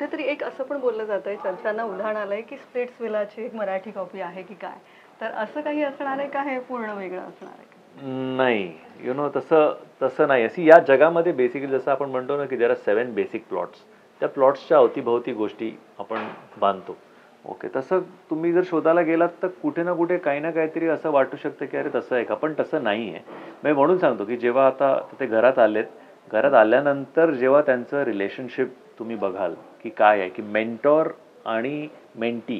कुठेतरी एक असं पण बोललं जातंय, चर्चांना उधाण आलंय, की स्प्लिट्स विलाची एक मराठी कॉपी आहे की काय? तर असं काही असणार आहे का, हे पूर्ण वेगळं असणार आहे का? नाही, तसं तसं नाही. अशी या जगामध्ये बेसिकली जसं आपण म्हणतो ना, की देअर आर 7 बेसिक प्लॉट्स. त्या प्लॉट्सच्या अवतीभोवती गोष्टी आपण बांधतो. ओके. तसं तुम्ही जर शोधायला गेलात तर कुठे ना कुठे काही ना काहीतरी असं वाटू शकतं, की अरे तसं आहे का? पण तसं नाही आहे. मी म्हणून सांगतो, की जेव्हा आता ते घरात आलेत, घरात आल्यानंतर जेव्हा त्यांचं रिलेशनशिप तुम्ही बघाल, की काय आहे, की मेंटॉर आणि मेंटी,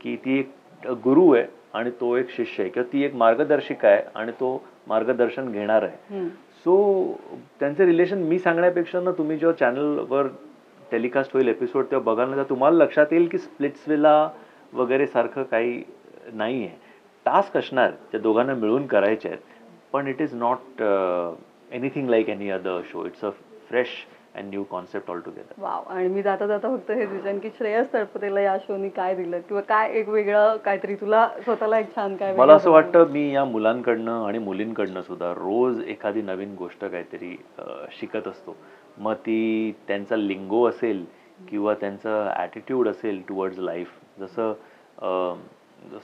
की ती एक गुरु आहे आणि तो एक शिष्य आहे, किंवा ती एक मार्गदर्शिका आहे आणि तो मार्गदर्शन घेणार आहे. सो त्यांचे रिलेशन मी सांगण्यापेक्षा ना, तुम्ही जेव्हा चॅनलवर टेलिकास्ट होईल एपिसोड तेव्हा बघाल ना, तर तुम्हाला लक्षात येईल की स्प्लिट्सविला वगैरे सारखं काही नाही आहे. टास्क असणार त्या दोघांना मिळून करायचे आहेत, पण it is not anything like any other show. It's a fresh and new concept all together. Wow. आणि मी जाता जाता फक्त हे विचारेन, की श्रेयस तळपदेला या शोनी काय दिलं, किंवा काय एक वेगळं काहीतरी तुला स्वतःला एक छान काय मला असं वाटतं मी या मुलांकडनं आणि मुलींकडनं सुद्धा रोज एखादी नवीन गोष्ट काहीतरी शिकत असतो. मग ती त्यांचा लिंगो असेल किंवा त्यांचं ॲटिट्यूड असेल टुवर्ड्स लाईफ. जसं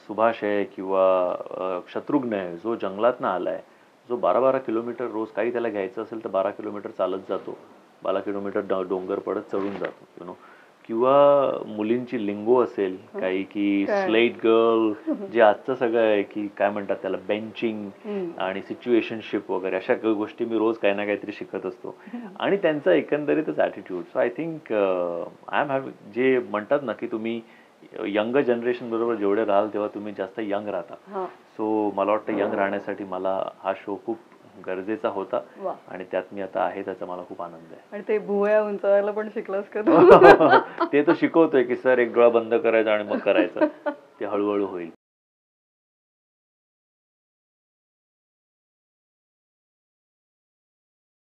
सुभाष आहे किंवा शत्रुघ्न आहे, जो जंगलातनं आला आहे, जो 12-12 किलोमीटर रोज, काही त्याला घ्यायचं असेल तर 12 किलोमीटर चालत जातो, 12 किलोमीटर डोंगर पडत चढून जातो. किंवा मुलींची लिंगो असेल काही, की स्लेट गर्ल, जे आजचं सगळं आहे, की काय म्हणतात त्याला, बेंचिंग आणि सिच्युएशनशिप वगैरे, अशा गोष्टी मी रोज काही ना काहीतरी शिकत असतो. आणि त्यांचा एकंदरीतच attitude. So I think I am have, जे म्हणतात ना, की तुम्ही यंग जनरेशन बरोबर जेवढे राहाल तेव्हा तुम्ही जास्त यंग राहता. सो मला वाटतं यंग राहण्यासाठी मला हा शो खूप गरजेचा होता आणि त्यात मी आता आहे, त्याचा मला खूप आनंद आहे. आणि ते भुवया उंचावायला पण शिकलास का? ते तर शिकवतोय, की सर एक डोळा बंद करायचा आणि मग करायचं, ते हळूहळू होईल.